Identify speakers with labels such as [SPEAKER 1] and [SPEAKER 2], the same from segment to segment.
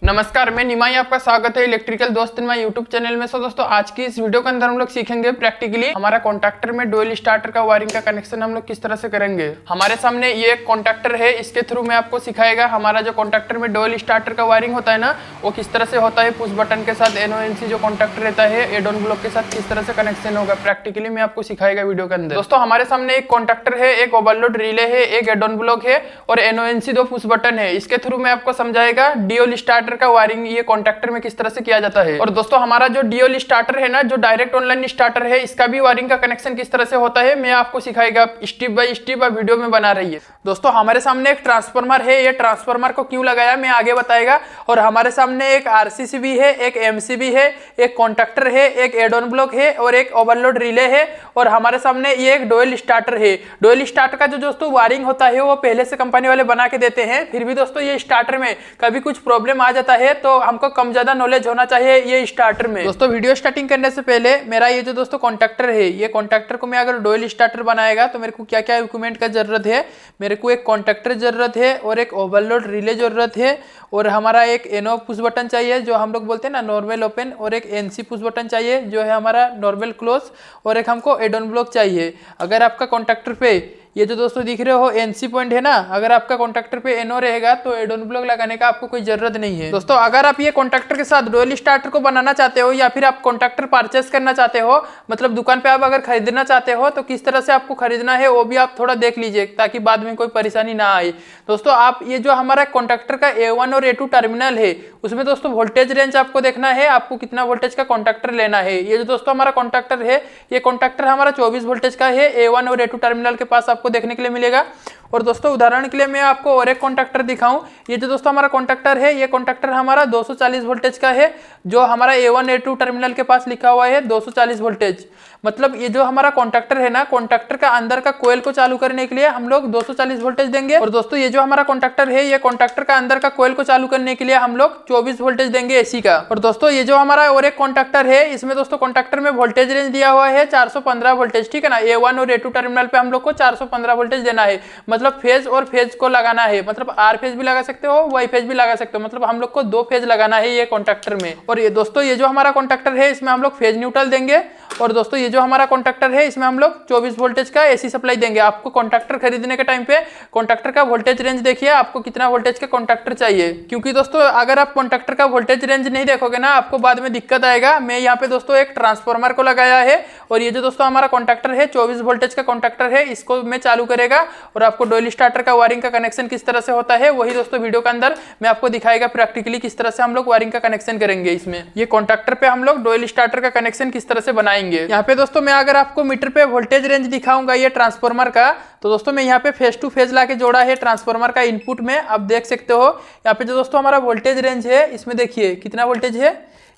[SPEAKER 1] नमस्कार, मैं निमाई, आपका स्वागत है इलेक्ट्रिकल दोस्त निमाई यूट्यूब चैनल में। दोस्तों आज की इस वीडियो के अंदर हम लोग सीखेंगे प्रैक्टिकली हमारा कॉन्टैक्टर में डुअल स्टार्टर का वायरिंग का कनेक्शन हम लोग किस तरह से करेंगे। हमारे सामने ये एक कॉन्टैक्टर है, इसके थ्रू मैं आपको सिखाएगा हमारा जो कॉन्टैक्टर में डुअल स्टार्टर का वायरिंग होता है ना, वो किस तरह से होता है। पुश बटन के साथ NONC जो कॉन्टैक्टर रहता है एड ऑन ब्लॉक के साथ किस तरह से कनेक्शन होगा, प्रैक्टिकली मैं आपको सिखाएगा वीडियो के अंदर। दोस्तों हमारे सामने एक कॉन्टैक्टर है, एक ओवरलोड रिले है, एक एड ऑन ब्लॉक है और NONC दो पुश बटन है। इसके थ्रू मैं आपको समझाएगा डुअल स्टार्टर का वायरिंग ये कॉन्टैक्टर में किस तरह से किया जाता है। और दोस्तों हमारा जो डुअल स्टार्टर है ना, जो डायरेक्ट ऑनलाइन स्टार्टर है, इसका भी वायरिंग का कनेक्शन किस तरह से होता है मैं आपको सिखाएगा। स्टेप बाय स्टेप वीडियो में बना रही है। दोस्तों हमारे सामने एक ट्रांसफार्मर है, ये ट्रांसफार्मर को क्यों लगाया मैं आगे बताएगा। और हमारे सामने एक RCC भी है, एक MCB है, एक कॉन्टैक्टर है, एक एड ऑन ब्लॉक है और एक ओवरलोड रिले है। और हमारे सामने ये एक डुअल स्टार्टर है। डुअल स्टार्टर का जो दोस्तों वायरिंग होता है वो पहले से कंपनी वाले बना के देते हैं। फिर भी दोस्तों ये स्टार्टर में कभी कुछ प्रॉब्लम आ जाता है तो हमको कम ज्यादा नॉलेज होना चाहिए ये स्टार्टर में। दोस्तों वीडियो स्टार्टिंग करने से पहले मेरा ये जो दोस्तों कॉन्टैक्टर है, ये कॉन्टैक्टर को मैं अगर डुअल स्टार्टर बनाएगा तो मेरे को क्या क्या इक्विपमेंट का जरूरत है। मेरे को एक कॉन्टैक्टर जरूरत है और एक ओवरलोड रिले जरूरत है और हमारा एक NO पुश बटन चाहिए जो हम लोग बोलते हैं ना नॉर्मल ओपन, और एक NC पुश बटन चाहिए जो है हमारा नॉर्मल क्लोज, और एक हमको एड ऑन ब्लॉक चाहिए। अगर आपका कॉन्टैक्टर पे ये जो दोस्तों दिख रहे हो NC पॉइंट है ना, अगर आपका कॉन्टैक्टर पे NO रहेगा तो एड ऑन ब्लॉक लगाने का आपको कोई जरूरत नहीं है। दोस्तों अगर आप ये कॉन्टैक्टर के साथ डुअल स्टार्टर को बनाना चाहते हो या फिर आप कॉन्टैक्टर परचेस करना चाहते हो, मतलब दुकान पे आप अगर खरीदना चाहते हो तो किस तरह से आपको खरीदना है वो भी आप थोड़ा देख लीजिए ताकि बाद में कोई परेशानी ना आए। दोस्तों आप ये जो हमारा कॉन्टैक्टर का A1 और A2 टर्मिनल है उसमें दोस्तों वोल्टेज रेंज आपको देखना है, आपको कितना वोल्टेज का कॉन्टैक्टर लेना है। ये जो दोस्तों हमारा कॉन्टैक्टर है, ये कॉन्टैक्टर हमारा 24 वोल्टेज का है, A1 और A2 टर्मिनल के पास आपको देखने के लिए मिलेगा। और दोस्तों उदाहरण के लिए मैं आपको और एक कॉन्टैक्टर दिखाऊं। ये जो दोस्तों हमारा कॉन्टैक्टर है, ये कॉन्टैक्टर हमारा 240 वोल्टेज का है, जो हमारा A1 A2 टर्मिनल के पास लिखा हुआ है 240 वोल्टेज। मतलब ये जो हमारा कॉन्टैक्टर है ना, कॉन्टैक्टर का अंदर का कोयल को चालू करने के लिए हम लोग 240 वोल्टेज देंगे। और दोस्तों ये जो हमारा कॉन्टैक्टर है, ये कॉन्टैक्टर का अंदर का कोयल को चालू करने के लिए हम लोग 24 वोल्टेज देंगे AC का। और दोस्तों ये जो हमारा और एक कॉन्टैक्टर है, इसमें दोस्तों कॉन्टैक्टर में वोल्टेज रेंज दिया हुआ है 415 वोल्टेज, ठीक है ना। A1 और A2 टर्मिनल पे हम लोग को 415 वोल्टेज देना है। मतलब फेज और फेज को लगाना है, मतलब R फेज भी लगा सकते हो, Y फेज भी लगा सकते हो, मतलब हम लोग को 2 फेज लगाना है ये कॉन्टैक्टर में। और ये दोस्तों ये जो हमारा कॉन्टैक्टर है इसमें हम लोग फेज न्यूट्रल देंगे। और दोस्तों ये जो हमारा कॉन्टैक्टर है इसमें हम लोग 24 वोल्टेज का AC सप्लाई देंगे। आपको कॉन्टैक्टर खरीदने के टाइम पे कॉन्टैक्टर का वोल्टेज रेंज देखिए, आपको कितना वोल्टेज का कॉन्टैक्टर चाहिए, क्योंकि दोस्तों अगर आप कॉन्टैक्टर का वोल्टेज रेंज नहीं देखोगे ना आपको बाद में दिक्कत आएगा। मैं यहाँ पे दोस्तों एक ट्रांसफार्मर को लगाया है और ये जो दोस्तों हमारा कॉन्टैक्टर है 24 वोल्टेज का कॉन्टैक्टर है, इसको मैं चालू करेगा और आपको डुअल स्टार्टर का वायरिंग का कनेक्शन किस तरह से होता है वही दोस्तों वीडियो के अंदर मैं आपको दिखाएगा प्रैक्टिकली किस तरह से हम लोग वायरिंग का कनेक्शन करेंगे। इसमें ये कॉन्टैक्टर पे हम लोग डुअल स्टार्टर का कनेक्शन किस तरह से बनाएंगे। यहाँ पे दोस्तों मैं अगर आपको मीटर पे वोल्टेज रेंज दिखाऊंगा ये ट्रांसफार्मर का, तो दोस्तों मैं यहाँ पे फेज टू फेज लाके जोड़ा है ट्रांसफार्मर का इनपुट में। आप देख सकते हो यहाँ पे जो दोस्तों हमारा वोल्टेज रेंज है, इसमें देखिए कितना वोल्टेज है।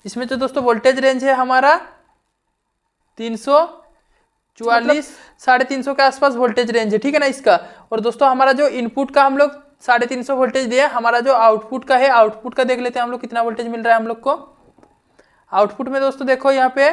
[SPEAKER 1] इसमें जो दोस्तों वोल्टेज रेंज है हमारा 344 350 के आसपास वोल्टेज रेंज है, ठीक है ना इसका। और दोस्तों हमारा जो इनपुट का हम लोग 350 वोल्टेज दिया, हमारा जो आउटपुट का है, आउटपुट का देख लेते हैं हम लोग कितना वोल्टेज मिल रहा है हम लोग को। आउटपुट में दोस्तों देखो यहाँ पे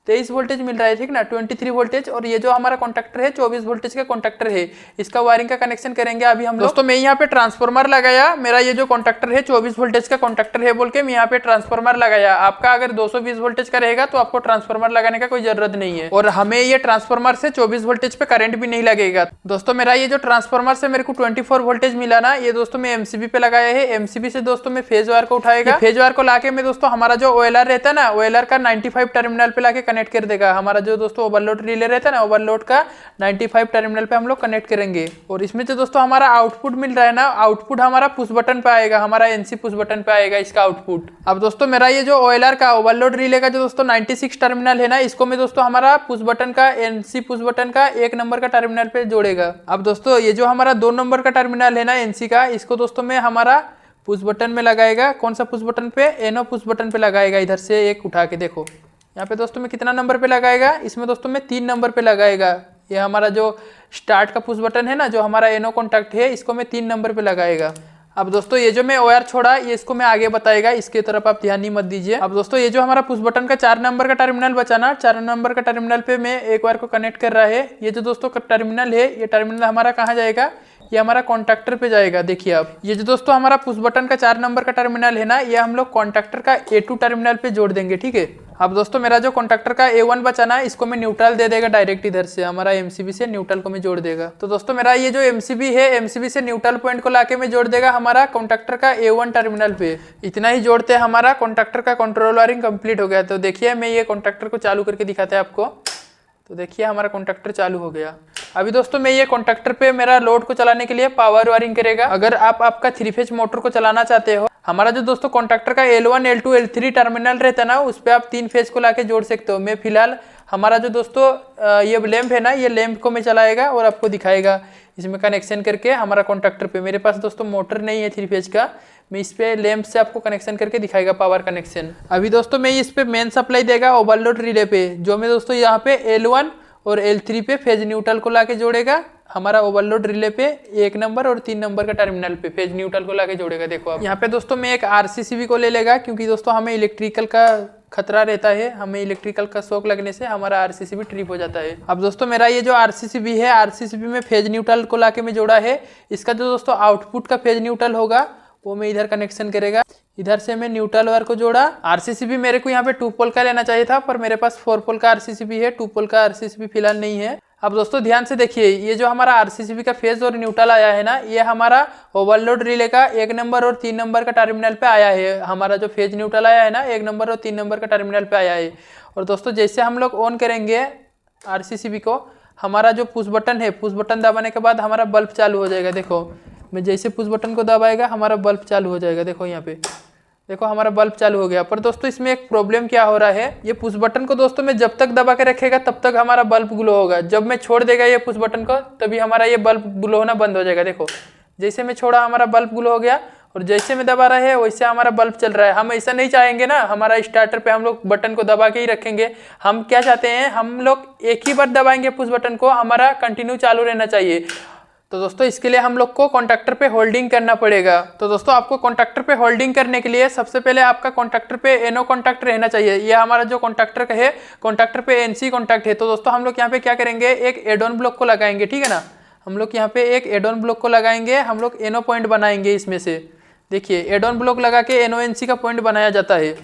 [SPEAKER 1] 23 वोल्टेज मिल रहा है, ठीक ना, 23 वोल्टेज। और ये जो हमारा कॉन्टैक्टर है 24 वोल्टेज का कॉन्टैक्टर है, इसका वायरिंग का कनेक्शन करेंगे अभी हम लोग। दोस्तों मैं यहाँ पे ट्रांसफार्मर लगाया, मेरा ये जो कॉन्टैक्टर है 24 वोल्टेज का कॉन्टैक्टर है बोल के मैं यहाँ पे ट्रांसफार्मर लगाया। आपका अगर 220 वोल्टेज का रहेगा तो आपको ट्रांसफार्मर लगाने का कोई जरूरत नहीं है और हमें ये ट्रांसफार्मर से 24 वोल्टेज पे करंट भी नहीं लगेगा। दोस्तों मेरा ये जो ट्रांसफार्मर से मेरे को 24 वोल्टेज मिला ना, ये दोस्तों मैं MCB पे लगाया है। MCB से दोस्तों मैं फेज वायर को उठाएगा, फेज वायर को लाके मैं दोस्तों हमारा जो OLR रहता है ना, OLR का 95 टर्मिनल पे लाके कनेक्ट कर देगा। हमारा जो दोस्तों ओवरलोड रिले रहता है ना, ओवरलोड का 95 टर्मिनल पे हम लोग कनेक्ट करेंगे। और इसमें जो दोस्तों हमारा आउटपुट मिल रहा है ना, आउटपुट हमारा पुश बटन पे आएगा, हमारा NC पुश बटन पे आएगा इसका आउटपुट। अब दोस्तों मेरा ये जो OLR का ओवरलोड रिले का जो दोस्तों 96 टर्मिनल है ना, इसको मैं दोस्तों हमारा पुश बटन का NC पुश बटन का 1 नंबर का टर्मिनल पे जोड़ेगा। अब दोस्तों ये जो हमारा 2 नंबर का टर्मिनल है ना NC का, इसको दोस्तों में हमारा पुश बटन में लगाएगा। कौन सा पुश बटन पे? NO पुश बटन पे लगाएगा। इधर से एक उठा के देखो यहाँ पे दोस्तों में कितना नंबर पे लगाएगा, इसमें दोस्तों में 3 नंबर पे लगाएगा। ये हमारा जो स्टार्ट का पुश बटन है ना, जो हमारा NO कॉन्टैक्ट है, इसको मैं 3 नंबर पे लगाएगा। अब दोस्तों ये जो मैं OR छोड़ा ये इसको मैं आगे बताएगा, इसके तरफ आप ध्यान ही मत दीजिए। अब दोस्तों ये जो हमारा पुश बटन का 4 नंबर का टर्मिनल बचा ना, 4 नंबर का टर्मिनल पे मैं एक वायर को कनेक्ट कर रहा है। ये जो दोस्तों का टर्मिनल है, ये टर्मिनल हमारा कहाँ जाएगा, ये हमारा कॉन्टैक्टर पे जाएगा। देखिए आप ये जो दोस्तों हमारा पुश बटन का 4 नंबर का टर्मिनल है ना, ये हम लोग कॉन्टैक्टर का A2 टर्मिनल पे जोड़ देंगे, ठीक है। अब दोस्तों मेरा जो कॉन्टैक्टर का A1 बचा ना, इसको मैं न्यूट्रल दे देगा डायरेक्ट, इधर से हमारा MCB से न्यूट्रल को मैं जोड़ देगा। तो दोस्तों मेरा ये जो MCB है, MCB से न्यूट्रल पॉइंट को लाके मैं जोड़ देगा हमारा कॉन्टैक्टर का A1 टर्मिनल पे। इतना ही जोड़ते हमारा कॉन्टैक्टर का कंट्रोल वायरिंग कंप्लीट हो गया। तो देखिए मैं ये कॉन्टैक्टर को चालू करके दिखाते हैं आपको। तो देखिए हमारा कॉन्टैक्टर चालू हो गया। अभी दोस्तों मैं ये कॉन्टैक्टर पे मेरा लोड को चलाने के लिए पावर वायरिंग करेगा। अगर आप आपका 3 फेज मोटर को चलाना चाहते हो, हमारा जो दोस्तों कॉन्टैक्टर का L1 L2 L3 टर्मिनल रहता है ना, उस पर आप 3 फेज को लाके जोड़ सकते हो। मैं फिलहाल हमारा जो दोस्तों ये लैंप है ना, ये लैंप को मैं चलाएगा और आपको दिखाएगा इसमें कनेक्शन करके हमारा कॉन्टैक्टर पे। मेरे पास दोस्तों मोटर नहीं है 3 फेज का, मैं इस पे लैंप से आपको कनेक्शन करके दिखाएगा पावर कनेक्शन। अभी दोस्तों मैं इस पे मेन सप्लाई देगा ओवरलोड रिले पे, जो मैं दोस्तों यहाँ पे L1 और L3 पे फेज न्यूट्रल को लाके जोड़ेगा हमारा ओवरलोड रिले पे 1 नंबर और 3 नंबर का टर्मिनल पे फेज न्यूट्रल को लाके जोड़ेगा। देखो आप यहाँ पे दोस्तों मैं एक RCCB को ले लेगा, क्योंकि दोस्तों हमें इलेक्ट्रिकल का खतरा रहता है, हमें इलेक्ट्रिकल का शॉक लगने से हमारा RCCB ट्रिप हो जाता है। अब दोस्तों मेरा ये जो RCCB है, RCCB में फेज न्यूट्रल को लाके मैं जोड़ा है। इसका जो दोस्तों आउटपुट का फेज न्यूट्रल होगा वो मैं इधर कनेक्शन करेगा। इधर से मैं न्यूट्रल वायर को जोड़ा। RCCB मेरे को यहाँ पे 2 पोल का लेना चाहिए था, पर मेरे पास 4 पोल का RCCB है, 2 पोल का RCCB फिलहाल नहीं है। अब दोस्तों ध्यान से देखिए, ये जो हमारा RCCB का फेज और न्यूट्रल आया है ना, ये हमारा ओवरलोड रिले का 1 नंबर और 3 नंबर का टर्मिनल पे आया है। हमारा जो फेज न्यूट्रल आया है ना, 1 नंबर और 3 नंबर का टर्मिनल पे आया है। और दोस्तों जैसे हम लोग ऑन करेंगे RCCB को, हमारा जो पुश बटन है, पुश बटन दबाने के बाद हमारा बल्ब चालू हो जाएगा। देखो मैं जैसे पुश बटन को दबाएगा हमारा बल्ब चालू हो जाएगा। देखो यहाँ पे देखो हमारा बल्ब चालू हो गया। पर दोस्तों इसमें एक प्रॉब्लम क्या हो रहा है, ये पुश बटन को दोस्तों मैं जब तक दबा के रखेगा तब तक हमारा बल्ब ग्लो होगा। जब मैं छोड़ देगा ये पुश बटन को, तभी हमारा ये बल्ब ग्लो होना बंद हो जाएगा। देखो जैसे मैं छोड़ा हमारा बल्ब ग्लो हो गया, और जैसे मैं दबा रहा है वैसे हमारा बल्ब चल रहा है। हम ऐसा नहीं चाहेंगे ना, हमारा स्टार्टर पे हम लोग बटन को दबा के ही रखेंगे। हम क्या चाहते हैं, हम लोग एक ही बार दबाएंगे पुश बटन को, हमारा कंटिन्यू चालू रहना चाहिए। तो दोस्तों इसके लिए हम लोग को कॉन्टैक्टर पे होल्डिंग करना पड़ेगा। तो दोस्तों आपको कॉन्टैक्टर पे होल्डिंग करने के लिए सबसे पहले आपका कॉन्टैक्टर पे NO कॉन्टैक्ट रहना चाहिए। ये हमारा जो कॉन्टैक्टर का है, कॉन्टैक्टर पे NC कॉन्टैक्ट है। तो दोस्तों हम लोग यहाँ पे क्या करेंगे, एक एड ऑन ब्लॉक को लगाएंगे, ठीक है ना। हम लोग यहाँ पे एक एड ऑन ब्लॉक को लगाएंगे, हम लोग NO पॉइंट बनाएंगे इसमें से। देखिए एड ऑन ब्लॉक लगा के NONC का पॉइंट बनाया जाता है।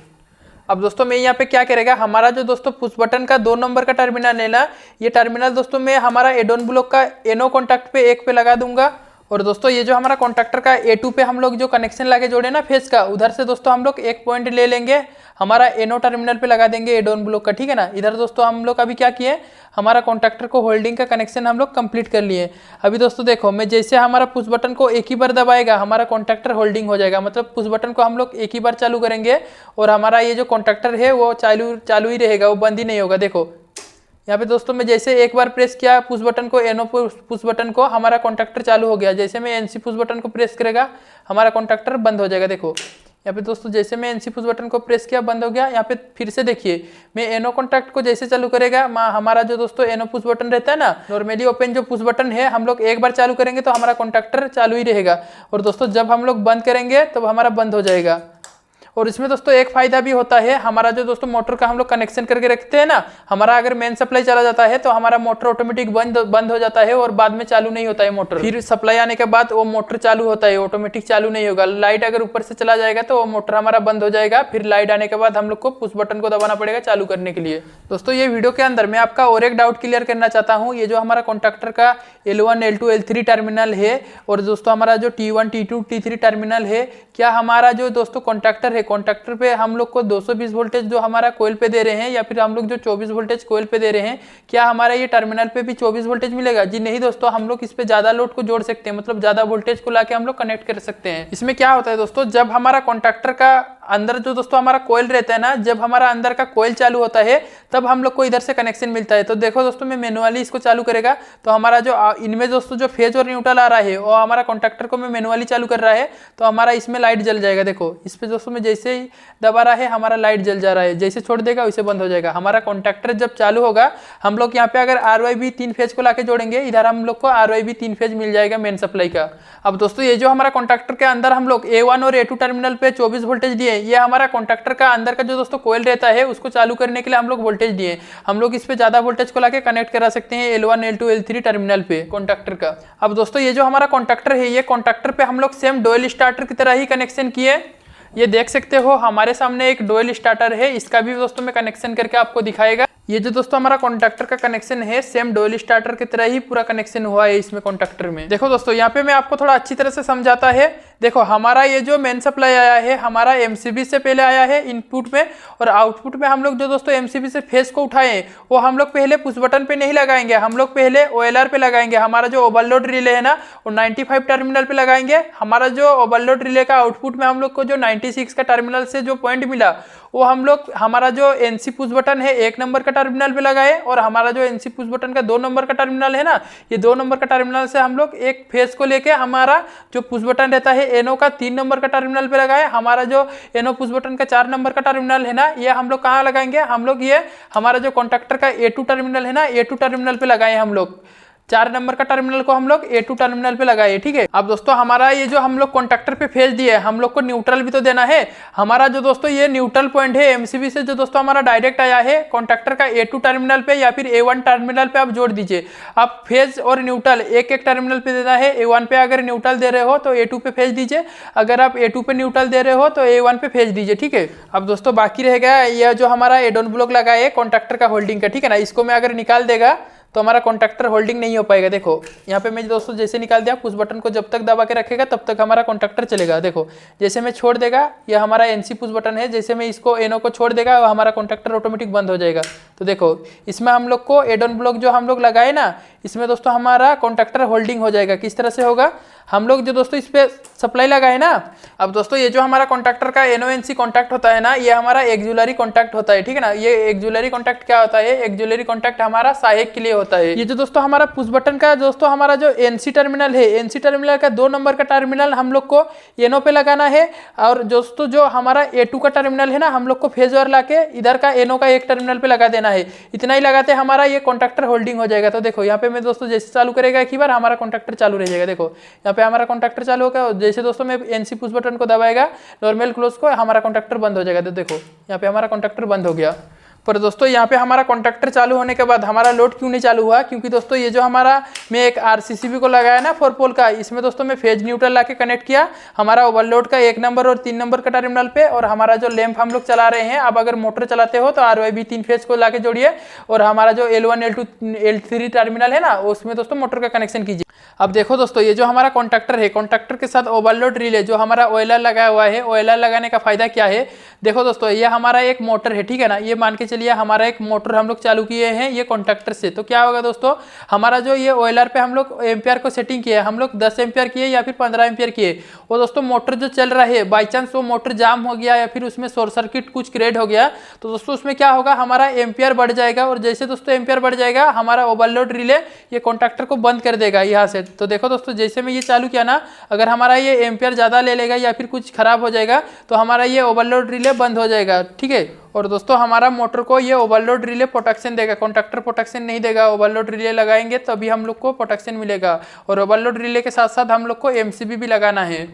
[SPEAKER 1] अब दोस्तों मैं यहाँ पे क्या करेगा, हमारा जो दोस्तों पुश बटन का 2 नंबर का टर्मिनल है ना, ये टर्मिनल दोस्तों मैं हमारा एड ऑन ब्लॉक का NO कॉन्टैक्ट पे 1 पे लगा दूंगा। और दोस्तों ये जो हमारा कॉन्टैक्टर का A2 पे हम लोग जो कनेक्शन लगे जोड़े ना फेस का, उधर से दोस्तों हम लोग एक पॉइंट ले लेंगे, हमारा NO टर्मिनल पे लगा देंगे एड ऑन ब्लॉक का, ठीक है ना। इधर दोस्तों हम लोग अभी क्या किए, हमारा कॉन्टैक्टर को होल्डिंग का कनेक्शन हम लोग कंप्लीट कर लिए। अभी दोस्तों देखो मैं जैसे हमारा पुश बटन को एक ही बार दबाएगा, हमारा कॉन्टैक्टर होल्डिंग हो जाएगा। मतलब पुश बटन को हम लोग एक ही बार चालू करेंगे और हमारा ये जो कॉन्टैक्टर है वो चालू ही रहेगा, वो बंद ही नहीं होगा। देखो यहाँ पे दोस्तों मैं जैसे एक बार प्रेस किया पुश बटन को, NO पुश बटन को, हमारा कॉन्टैक्टर चालू हो गया। जैसे मैं NC पुश बटन को प्रेस करेगा हमारा कॉन्टैक्टर बंद हो जाएगा। देखो यहाँ पे दोस्तों जैसे मैं NC पुश बटन को प्रेस किया बंद हो गया। यहाँ पे फिर से देखिए मैं NO कॉन्टैक्ट को जैसे चालू करेगा, हमारा जो दोस्तों NO पुश बटन रहता है ना, नॉर्मली ओपन जो पुश बटन है, हम लोग एक बार चालू करेंगे तो हमारा कॉन्टैक्टर चालू ही रहेगा। और दोस्तों जब हम लोग बंद करेंगे तब हमारा बंद हो जाएगा। और इसमें दोस्तों एक फायदा भी होता है, हमारा जो दोस्तों मोटर का हम लोग कनेक्शन करके रखते हैं ना, हमारा अगर मेन सप्लाई चला जाता है तो हमारा मोटर ऑटोमेटिक बंद हो जाता है और बाद में चालू नहीं होता है मोटर। फिर सप्लाई आने के बाद वो मोटर चालू होता है, ऑटोमेटिक चालू नहीं होगा। लाइट अगर ऊपर से चला जाएगा तो वो मोटर हमारा बंद हो जाएगा। फिर लाइट आने के बाद हम लोग को पुश बटन को दबाना पड़ेगा चालू करने के लिए। दोस्तों ये वीडियो के अंदर मैं आपका और एक डाउट क्लियर करना चाहता हूँ। ये जो हमारा कॉन्टैक्टर का L1 L2 L3 टर्मिनल है और दोस्तों हमारा जो T1 T2 T3 टर्मिनल है, क्या हमारा जो दोस्तों कॉन्टैक्टर है, कॉन्टैक्टर पे हम लोग को 220 वोल्टेज जो हमारा कोयल पे दे रहे हैं, या फिर हम लोग जो 24 वोल्टेज कोयल पे दे रहे हैं, क्या हमारा ये टर्मिनल पे भी 24 वोल्टेज मिलेगा? जी नहीं दोस्तों, हम लोग इस पे ज्यादा लोड को जोड़ सकते हैं, मतलब ज्यादा वोल्टेज को लाके हम लोग कनेक्ट कर सकते हैं। इसमें क्या होता है दोस्तों, जब हमारा कॉन्टैक्टर का अंदर जो दोस्तों हमारा कोयल रहता है ना, जब हमारा अंदर का कोयल चालू होता है तब हम लोग को इधर से कनेक्शन मिलता है। तो देखो दोस्तों मैं मैनुअली इसको चालू करेगा तो हमारा जो इनमें दोस्तों जो फेज और न्यूट्रल आ रहा है वो हमारा कॉन्टैक्टर को मैं मैनुअली चालू कर रहा है तो हमारा इसमें लाइट जल जाएगा। देखो इस पे दोस्तों मैं जैसे ही दबा रहा है हमारा लाइट जल जा रहा है, जैसे छोड़ देगा वैसे बंद हो जाएगा। हमारा कॉन्टैक्टर जब चालू होगा हम लोग यहाँ पे अगर RYB 3 फेज को लाके जोड़ेंगे, इधर हम लोग को RYB 3 फेज मिल जाएगा मेन सप्लाई का। अब दोस्तों ये जो हमारा कॉन्टैक्टर के अंदर हम लोग A1 और A2 टर्मिनल पे 24 वोल्टेज दिए दिए, ये हमारा कॉन्टैक्टर का अंदर का जो दोस्तों कोयल रहता है उसको चालू करने के लिए हम लोग वोल्टेज दिए। हम लोग इस पे ज्यादा वोल्टेज को लाके कनेक्ट करा सकते हैं L1 L2 L3 टर्मिनल पे कॉन्टैक्टर का। अब दोस्तों ये जो हमारा कॉन्टैक्टर है, ये कॉन्टैक्टर पे हम लोग सेम डुअल स्टार्टर की तरह ही कनेक्शन किए। ये देख सकते हो हमारे सामने एक डुअल स्टार्टर है, इसका भी दोस्तों मैं कनेक्शन करके आपको दिखाएगा। ये जो दोस्तों हमारा कॉन्टैक्टर का कनेक्शन है सेम डुअल स्टार्टर की तरह ही पूरा कनेक्शन हुआ है इसमें कॉन्टैक्टर में। देखो दोस्तों यहाँ पे मैं आपको थोड़ा अच्छी तरह से समझाता है। देखो हमारा ये जो मेन सप्लाई आया है हमारा एमसीबी से पहले आया है इनपुट में, और आउटपुट में हम लोग जो दोस्तों एमसीबी से फेस को उठाए वो हम लोग पहले पुश बटन पे नहीं लगाएंगे, हम लोग पहले OLR पे लगाएंगे। हमारा जो ओवरलोड रिले है ना वो 95 टर्मिनल पे लगाएंगे। हमारा जो ओवरलोड रिले का आउटपुट में हम लोग को जो 96 का टर्मिनल से जो पॉइंट मिला वो हम लोग हमारा जो एनसी पुश बटन है 1 नंबर का टर्मिनल पे लगाए, और हमारा जो एनसी पुश बटन का 2 नंबर का टर्मिनल है ना, ये 2 नंबर का टर्मिनल से हम लोग एक फेस को लेके हमारा जो पुश बटन रहता है एनो का 3 नंबर का टर्मिनल पे लगाए। हमारा जो एनो पुश बटन का 4 नंबर का टर्मिनल है ना, ये हम लोग कहाँ लगाएंगे, हम लोग ये हमारा जो कॉन्टैक्टर का A2 टर्मिनल है ना, A2 टर्मिनल पे लगाए। हम लोग 4 नंबर का टर्मिनल को हम लोग A2 टर्मिनल पे लगाए, ठीक है। अब दोस्तों हमारा ये जो हम लोग कॉन्टैक्टर पे फेज दिए, हम लोग को न्यूट्रल भी तो देना है। हमारा जो दोस्तों ये न्यूट्रल पॉइंट है एमसीबी से जो दोस्तों हमारा डायरेक्ट आया है कॉन्टैक्टर का A2 टर्मिनल पे या फिर A1 टर्मिनल पे आप जोड़ दीजिए। आप फेज और न्यूट्रल एक एक टर्मिनल पे देना है। A1 पे अगर न्यूट्रल दे रहे हो तो A2 पे फेज दीजिए, अगर आप A2 पे न्यूट्रल दे रहे हो तो A1 पे फेज दीजिए, ठीक है। अब दोस्तों बाकी रह गया यह जो हमारा एडोन ब्लॉक लगा है कॉन्टैक्टर का होल्डिंग का, ठीक है ना। इसको मैं अगर निकाल देगा तो हमारा कॉन्टैक्टर होल्डिंग नहीं हो पाएगा। देखो यहाँ पे मैं दोस्तों जैसे निकाल दिया, पुश बटन को जब तक दबा के रखेगा तब तक हमारा कॉन्टैक्टर चलेगा। देखो जैसे मैं छोड़ देगा, यह हमारा एनसी पुश बटन है, जैसे मैं इसको एनो को छोड़ देगा हमारा कॉन्टैक्टर ऑटोमेटिक बंद हो जाएगा। तो देखो इसमें हम लोग को एडोन ब्लॉक जो हम लोग लगाए ना, इसमें दोस्तों हमारा कॉन्टैक्टर होल्डिंग हो जाएगा। किस तरह से होगा, हम लोग जो दोस्तों इस पे सप्लाई लगाए ना, अब दोस्तों ये जो हमारा कॉन्टैक्टर का NONC कॉन्टैक्ट होता है ना, ये हमारा एक्जुलरी कॉन्टैक्ट होता है, ठीक है ना। ये एक्जुलरी कॉन्टैक्ट क्या होता है, एक्जुलरी कॉन्टैक्ट हमारा सहायक के लिए होता है। ये जो दोस्तों हमारा पुश बटन का दोस्तों हमारा जो NC टर्मिनल है, NC टर्मिनल का 2 नंबर का टर्मिनल हम लोग को एनो पे लगाना है, और दोस्तों जो हमारा A2 का टर्मिनल है ना, हम लोग को फेज और लाके इधर का एनो का एक टर्मिनल पे लगा देना है। इतना ही लगाते हमारा ये कॉन्टैक्टर होल्डिंग हो जाएगा। तो देखो यहाँ पे मैं दोस्तों जैसे चालू करेगा एक ही बार हमारा कॉन्टैक्टर चालू रह जाएगा। देखो यहाँ पे हमारा कॉन्टैक्टर चालू होगा, जैसे दोस्तों मैं एनसी पुश बटन को दबाएगा नॉर्मल क्लोज को, हमारा कॉन्टैक्टर बंद हो जाएगा। तो देखो यहाँ पे हमारा कॉन्टैक्टर बंद हो गया। पर दोस्तों यहाँ पे हमारा कॉन्टैक्टर चालू होने के बाद हमारा लोड क्यों नहीं चालू हुआ, क्योंकि दोस्तों ये जो हमारा मैं एक RCCB को लगाया ना 4 पोल का, इसमें दोस्तों मैं फेज न्यूट्रल लाके कनेक्ट किया हमारा ओवरलोड का 1 नंबर और 3 नंबर का टर्मिनल पे, और हमारा जो लैंप हम लोग चला रहे हैं, अब अगर मोटर चलाते हो तो RYB 3 फेज को लाके जोड़िए, और हमारा जो L1 L2 L3 टर्मिनल है ना उसमें दोस्तों मोटर का कनेक्शन कीजिए। अब देखो दोस्तों ये जो हमारा कॉन्टैक्टर है, कॉन्टैक्टर के साथ ओवरलोड रिले जो हमारा OLR लगाया हुआ है, OLR लगाने का फायदा क्या है, देखो दोस्तों ये हमारा एक मोटर है, ठीक है ना। ये मान के चलिए हमारा एक मोटर हम लोग चालू किए हैं ये कॉन्टैक्टर से। तो क्या होगा दोस्तों, हमारा जो ये OLR पे हम लोग एम्पियर को सेटिंग किया है, हम लोग 10 एम्पियर किए या फिर 15 एम्पियर किए, वो दोस्तों मोटर जो चल रहा है बाई चांस वो मोटर जाम हो गया या फिर उसमें शॉर्ट सर्किट कुछ क्रिएट हो गया, तो दोस्तों उसमें क्या होगा, हमारा एम्पियर बढ़ जाएगा, और जैसे दोस्तों एम्पियर बढ़ जाएगा हमारा ओवरलोड रिले ये कॉन्टैक्टर को बंद कर देगा यहाँ से। तो देखो दोस्तों जैसे मैं ये चालू किया ना, अगर हमारा ये एम्पियर ज़्यादा ले लेगा या फिर कुछ खराब हो जाएगा तो हमारा ये ओवरलोड रिले बंद हो जाएगा, ठीक है। और दोस्तों हमारा मोटर को ये ओवरलोड रिले प्रोटेक्शन देगा, कॉन्टैक्टर प्रोटेक्शन नहीं देगा। ओवरलोड रिले लगाएंगे तभी हम लोग को प्रोटेक्शन मिलेगा, और ओवरलोड रिले के साथ साथ हम लोग को MCB भी लगाना है।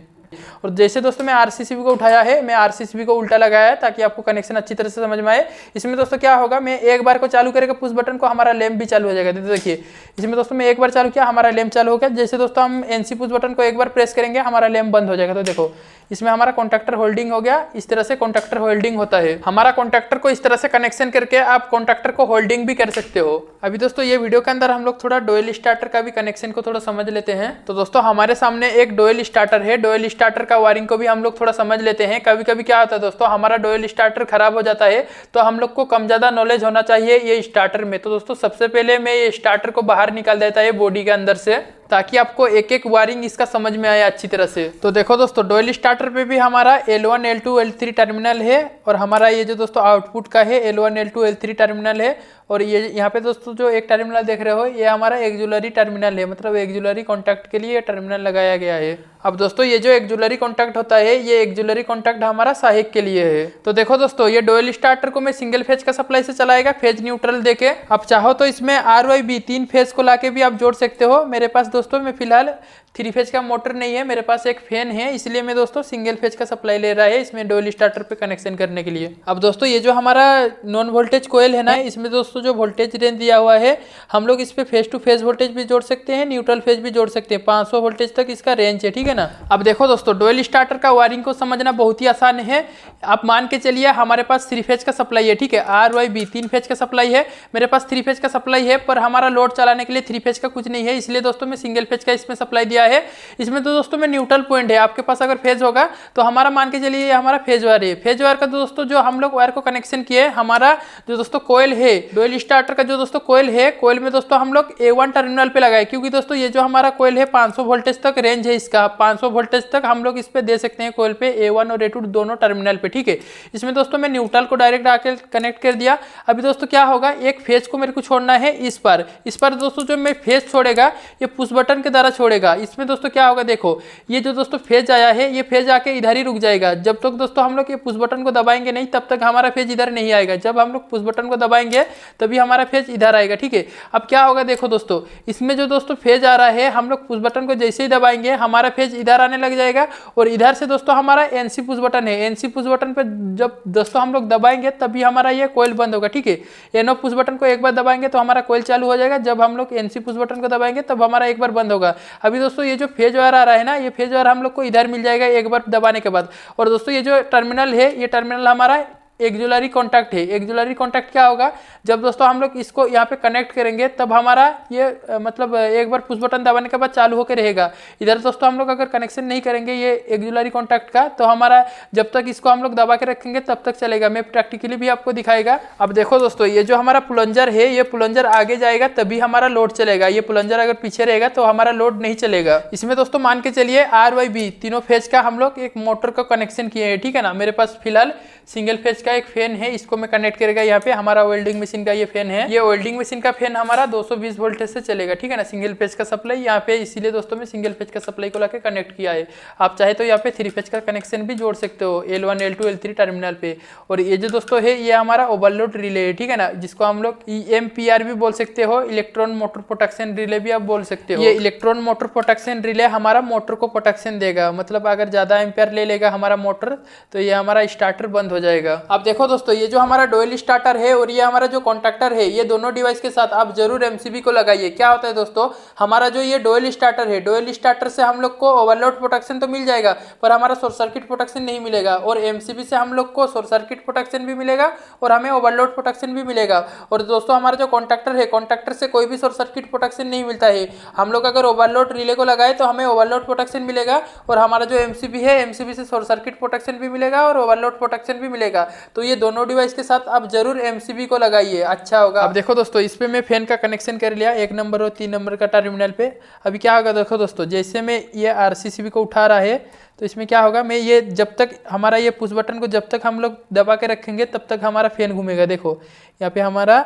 [SPEAKER 1] और जैसे दोस्तों मैं RCCB को उठाया है, मैं RCCB को उल्टा लगाया है ताकि आपको कनेक्शन अच्छी तरह से समझ में आए। इसमें दोस्तों क्या होगा, मैं एक बार को चालू करेगा पुश बटन को, हमारा लैंप भी चालू हो जाएगा। देखिए इसमें दोस्तों मैं एक बार चालू किया हमारा लैंप चालू हो गया, जैसे दोस्तों हम NC पुश बटन को एक बार प्रेस करेंगे हमारा लैंप बंद हो जाएगा। तो देखो इसमें हमारा कॉन्टैक्टर होल्डिंग हो गया। इस तरह से कॉन्टैक्टर होल्डिंग होता है। हमारा कॉन्टैक्टर को इस तरह से कनेक्शन करके आप कॉन्टैक्टर को होल्डिंग भी कर सकते हो। अभी दोस्तों ये वीडियो के अंदर हम लोग थोड़ा डुअल स्टार्टर का भी कनेक्शन को थोड़ा समझ लेते हैं। तो दोस्तों हमारे सामने एक डुअल स्टार्टर है, डुअल स्टार्टर का वायरिंग को भी हम लोग थोड़ा समझ लेते हैं। कभी कभी क्या होता है दोस्तों, हमारा डुअल स्टार्टर खराब हो जाता है, तो हम लोग को कम ज्यादा नॉलेज होना चाहिए ये स्टार्टर में। तो दोस्तों सबसे पहले मैं ये स्टार्टर को बाहर निकाल देता है बॉडी के अंदर से, ताकि आपको एक एक वायरिंग इसका समझ में आए अच्छी तरह से। तो देखो दोस्तों डुअल स्टार्टर पे भी हमारा L1 L2 L3 टर्मिनल है, और हमारा ये जो दोस्तों आउटपुट का है L1 L2 L3 टर्मिनल है, और ये यहाँ पे दोस्तों जो एक टर्मिनल देख रहे हो ये हमारा एक्जुलरी टर्मिनल है, मतलब एक्जुलरी कॉन्टैक्ट के लिए ये टर्मिनल लगाया गया है। अब दोस्तों ये जो एक्जुलरी कॉन्टैक्ट होता है ये एक्जुलरी कॉन्टैक्ट हमारा सहायक के लिए है। तो देखो दोस्तों ये डुअल स्टार्टर को मैं सिंगल फेज का सप्लाई से चलाएगा, फेज न्यूट्रल देके। अब चाहो तो इसमें RYB 3 फेज को लाके भी आप जोड़ सकते हो। मेरे पास
[SPEAKER 2] दोस्तों मैं फिलहाल 3 फेज का मोटर नहीं है, मेरे पास एक फैन है, इसलिए मैं दोस्तों सिंगल फेज का सप्लाई ले रहा है इसमें डुअल स्टार्टर पे कनेक्शन करने के लिए। अब दोस्तों ये जो हमारा नॉन वोल्टेज कोयल है ना, इसमें दोस्तों जो वोल्टेज रेंज दिया हुआ है, हम लोग इस पे फेज टू फेज वोल्टेज भी जोड़ सकते हैं, न्यूट्रल फेज भी जोड़ सकते हैं। 500 वोल्टेज तक इसका रेंज है, ठीक है ना। अब देखो दोस्तों डुअल स्टार्टर का वायरिंग को समझना बहुत ही आसान है। आप मान के चलिए हमारे पास 3 फेज का सप्लाई है, ठीक है, RYB 3 फेज का सप्लाई है, मेरे पास 3 फेज का सप्लाई है, पर हमारा लोड चलाने के लिए 3 फेज का कुछ नहीं है, इसलिए दोस्तों मैं सिंगल फेज का इसमें सप्लाई दिया है। इसमें तो दोस्तों में न्यूट्रल पॉइंट है, आपके पास अगर फेज होगा तो हमारा मान के चलिए ये हमारा फेज वायर है। फेज वायर का दोस्तों जो हम लोग वायर को कनेक्शन किए, हमारा जो दोस्तों कोयल है डुअल स्टार्टर का जो दोस्तों कोयल है, कोयल में दोस्तों हम लोग A1 टर्मिनल पे लगाए, क्योंकि दोस्तों ये जो हमारा कोयल है 500 वोल्टेज तक रेंज है इसका, 500 वोल्टेज तक हम लोग इस पे दे सकते हैं कोयल पे A1 और A2 दोनों टर्मिनल पे, ठीक है। इसमें दोस्तों मैं न्यूट्रल को डायरेक्ट आके कनेक्ट कर दिया। अभी दोस्तों क्या होगा, एक फेज को मेरे को छोड़ना है इस पर दोस्तों जो मैं फेज छोड़ेगा ये पुश बटन के द्वारा छोड़ेगा। इसमें दोस्तों क्या होगा, देखो ये जो दोस्तों फेज आया है, ये फेज आके इधर ही रुक जाएगा। जब तक दोस्तों हम लोग ये पुश बटन को दबाएंगे नहीं, तब तक हमारा फेज इधर नहीं आएगा। जब हम लोग पुश बटन को दबाएंगे तभी हमारा फेज इधर आएगा, ठीक है। अब क्या होगा, देखो दोस्तों इसमें जो दोस्तों फेज आ रहा है, हम लोग पुश बटन को जैसे ही दबाएंगे हमारा फेज इधर आने लग जाएगा, और इधर से दोस्तों हमारा NC पुश बटन है, NC पुश बटन पे जब दोस्तों हम लोग दबाएंगे तभी हमारा ये कोयल बंद होगा, ठीक है। NO पुश बटन को एक बार दबाएंगे तो हमारा कोयल चालू हो जाएगा, जब हम लोग NC पुश बटन को दबाएंगे तब हमारा एक बार बंद होगा। अभी दोस्तों ये जो फेज वायर आ रहा है ना, ये फेज वायर हम लोग को इधर मिल जाएगा एक बार दबाने के बाद। और दोस्तों ये जो टर्मिनल है, ये टर्मिनल हमारा एक्जुलरी कॉन्टैक्ट है। एक्जुलरी कॉन्टैक्ट क्या होगा, जब दोस्तों हम लोग इसको यहाँ पे कनेक्ट करेंगे तब हमारा ये मतलब एक बार पुश बटन दबाने के बाद चालू होकर रहेगा। इधर दोस्तों हम लोग अगर कनेक्शन नहीं करेंगे ये एक्जुलरी कॉन्टैक्ट का, तो हमारा जब तक इसको हम लोग दबा के रखेंगे तब तक चलेगा। मैं प्रैक्टिकली भी आपको दिखाएगा। अब देखो दोस्तों ये जो हमारा प्लंजर है, ये प्लंजर आगे जाएगा तभी हमारा लोड चलेगा, ये प्लंजर अगर पीछे रहेगा तो हमारा लोड नहीं चलेगा। इसमें दोस्तों मान के चलिए RYB तीनों फेज का हम लोग एक मोटर का कनेक्शन किए हैं, ठीक है ना। मेरे पास फिलहाल सिंगल फेज का एक फैन है, इसको मैं कनेक्ट करेगा यहाँ पे। हमारा वेल्डिंग मशीन का ये फैन है, ये वेल्डिंग मशीन का फैन हमारा 220 वोल्टेज से चलेगा, ठीक है ना। सिंगल फेज का सप्लाई यहाँ पे, इसीलिए दोस्तों मैं सिंगल फेज का सप्लाई को लाके कनेक्ट किया है। आप चाहे तो यहाँ पे 3 फेज का कनेक्शन भी जोड़ सकते हो L1 L2 L3 टर्मिनल पे। और ये जो दोस्तों है ये हमारा ओवरलोड रिले है, ठीक है ना, जिसको हम लोग EMPR भी बोल सकते हो, इलेक्ट्रॉन मोटर प्रोटेक्शन रिले भी आप बोल सकते हो। ये इलेक्ट्रॉन मोटर प्रोटेक्शन रिले हमारा मोटर को प्रोटेक्शन देगा, मतलब अगर ज्यादा एम्पियर ले लेगा हमारा मोटर तो ये हमारा स्टार्टर बंद हो जाएगा। अब देखो दोस्तों ये जो हमारा डुअल स्टार्टर है और ये हमारा जो कॉन्टैक्टर है, ये दोनों डिवाइस के साथ आप जरूर MCB को लगाइए। क्या होता है दोस्तों, हमारा जो ये डुअल स्टार्टर है, डुअल स्टार्टर से हम लोग को ओवरलोड प्रोटेक्शन तो मिल जाएगा, पर हमारा शॉर्ट सर्किट प्रोटेक्शन नहीं मिलेगा। और MCB से हम लोग को शॉर्ट सर्किट प्रोटेक्शन भी मिलेगा और हमें ओवरलोड प्रोटेक्शन भी मिलेगा। और दोस्तों हमारा जो कॉन्टैक्टर है, कॉन्टैक्टर से कोई भी शॉर्ट सर्किट प्रोटेक्शन नहीं मिलता है। हम लोग अगर ओवरलोड रिले को लगाए तो हमें ओवरलोड प्रोटेक्शन मिलेगा, और हमारा जो MCB है, MCB से शॉर्ट सर्किट प्रोटेक्शन भी मिलेगा और ओवरलोड प्रोटेक्शन भी मिलेगा। तो ये दोनों डिवाइस के साथ आप जरूर MCB को लगाइए, अच्छा होगा। अब देखो दोस्तों इस पे मैं फैन का कनेक्शन कर लिया 1 नंबर और 3 नंबर का टर्मिनल पे। अभी क्या होगा देखो दोस्तों, जैसे मैं ये RCCB को उठा रहा है तो इसमें क्या होगा, मैं ये जब तक हमारा ये पुश बटन को जब तक हम लोग दबा के रखेंगे तब तक हमारा फैन घूमेगा। देखो यहाँ पे हमारा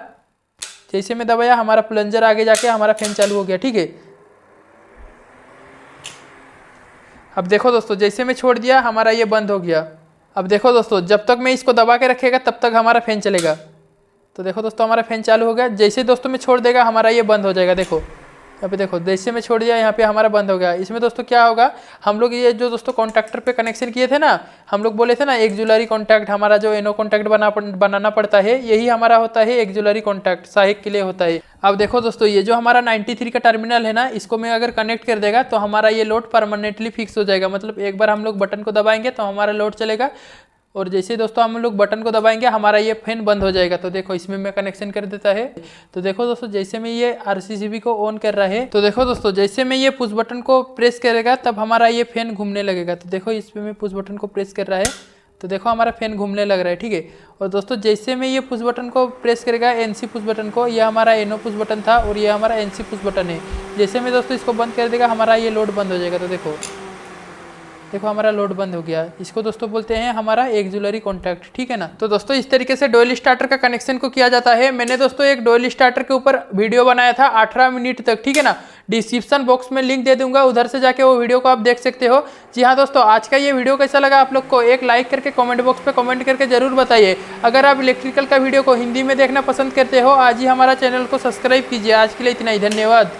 [SPEAKER 2] जैसे मैं दबाया हमारा प्लंजर आगे जाके हमारा फैन चालू हो गया, ठीक है। अब देखो दोस्तों जैसे मैं छोड़ दिया हमारा ये बंद हो गया। अब देखो दोस्तों जब तक मैं इसको दबा के रखेगा तब तक हमारा फैन चलेगा। तो देखो दोस्तों हमारा फैन चालू हो गया, जैसे दोस्तों में छोड़ देगा हमारा ये बंद हो जाएगा। देखो यहाँ पे देखो जैसे मैं छोड़ दिया यहाँ पे हमारा बंद हो गया। इसमें दोस्तों क्या होगा, हम लोग ये जो दोस्तों कॉन्टैक्टर पे कनेक्शन किए थे ना, हम लोग बोले थे ना एक्जुलरी कॉन्टैक्ट, हमारा जो NO कॉन्टैक्ट बनाना पड़ता है, यही हमारा होता है एक्जुलरी कॉन्टैक्ट, सहायक के लिए होता है। अब देखो दोस्तों ये जो हमारा 93 का टर्मिनल है ना, इसको मैं अगर कनेक्ट कर देगा तो हमारा ये लोड परमानेंटली फिक्स हो जाएगा। मतलब एक बार हम लोग बटन को दबाएंगे तो हमारा लोड चलेगा, और जैसे दोस्तों हम लोग बटन को दबाएंगे हमारा ये फैन बंद हो जाएगा। तो देखो इसमें मैं कनेक्शन कर देता है। तो देखो दोस्तों जैसे मैं ये RCCB को ऑन कर रहा है, तो देखो दोस्तों जैसे मैं ये पुश बटन को प्रेस करेगा तब हमारा ये फैन घूमने लगेगा। तो देखो इसमें मैं पुश बटन को प्रेस कर रहा है तो देखो हमारा फैन घूमने लग रहा है, ठीक है। और दोस्तों जैसे मैं ये पुश बटन को प्रेस करेगा NC पुश बटन को, ये हमारा NO पुश बटन था और ये हमारा NC पुश बटन है। जैसे मैं दोस्तों इसको बंद कर देगा हमारा ये लोड बंद हो जाएगा। तो देखो हमारा लोड बंद हो गया। इसको दोस्तों बोलते हैं हमारा एक्जुलरी कॉन्टैक्ट, ठीक है ना। तो दोस्तों इस तरीके से डुअल स्टार्टर का कनेक्शन को किया जाता है। मैंने दोस्तों एक डुअल स्टार्टर के ऊपर वीडियो बनाया था 18 मिनट तक, ठीक है ना। डिस्क्रिप्शन बॉक्स में लिंक दे दूंगा, उधर से जाके वो वीडियो को आप देख सकते हो। जी हाँ दोस्तों, आज का ये वीडियो कैसा लगा आप लोग को एक लाइक करके कमेंट बॉक्स पे कमेंट करके जरूर बताइए। अगर आप इलेक्ट्रिकल का वीडियो को हिंदी में देखना पसंद करते हो, आज ही हमारा चैनल को सब्सक्राइब कीजिए। आज के लिए इतना ही, धन्यवाद।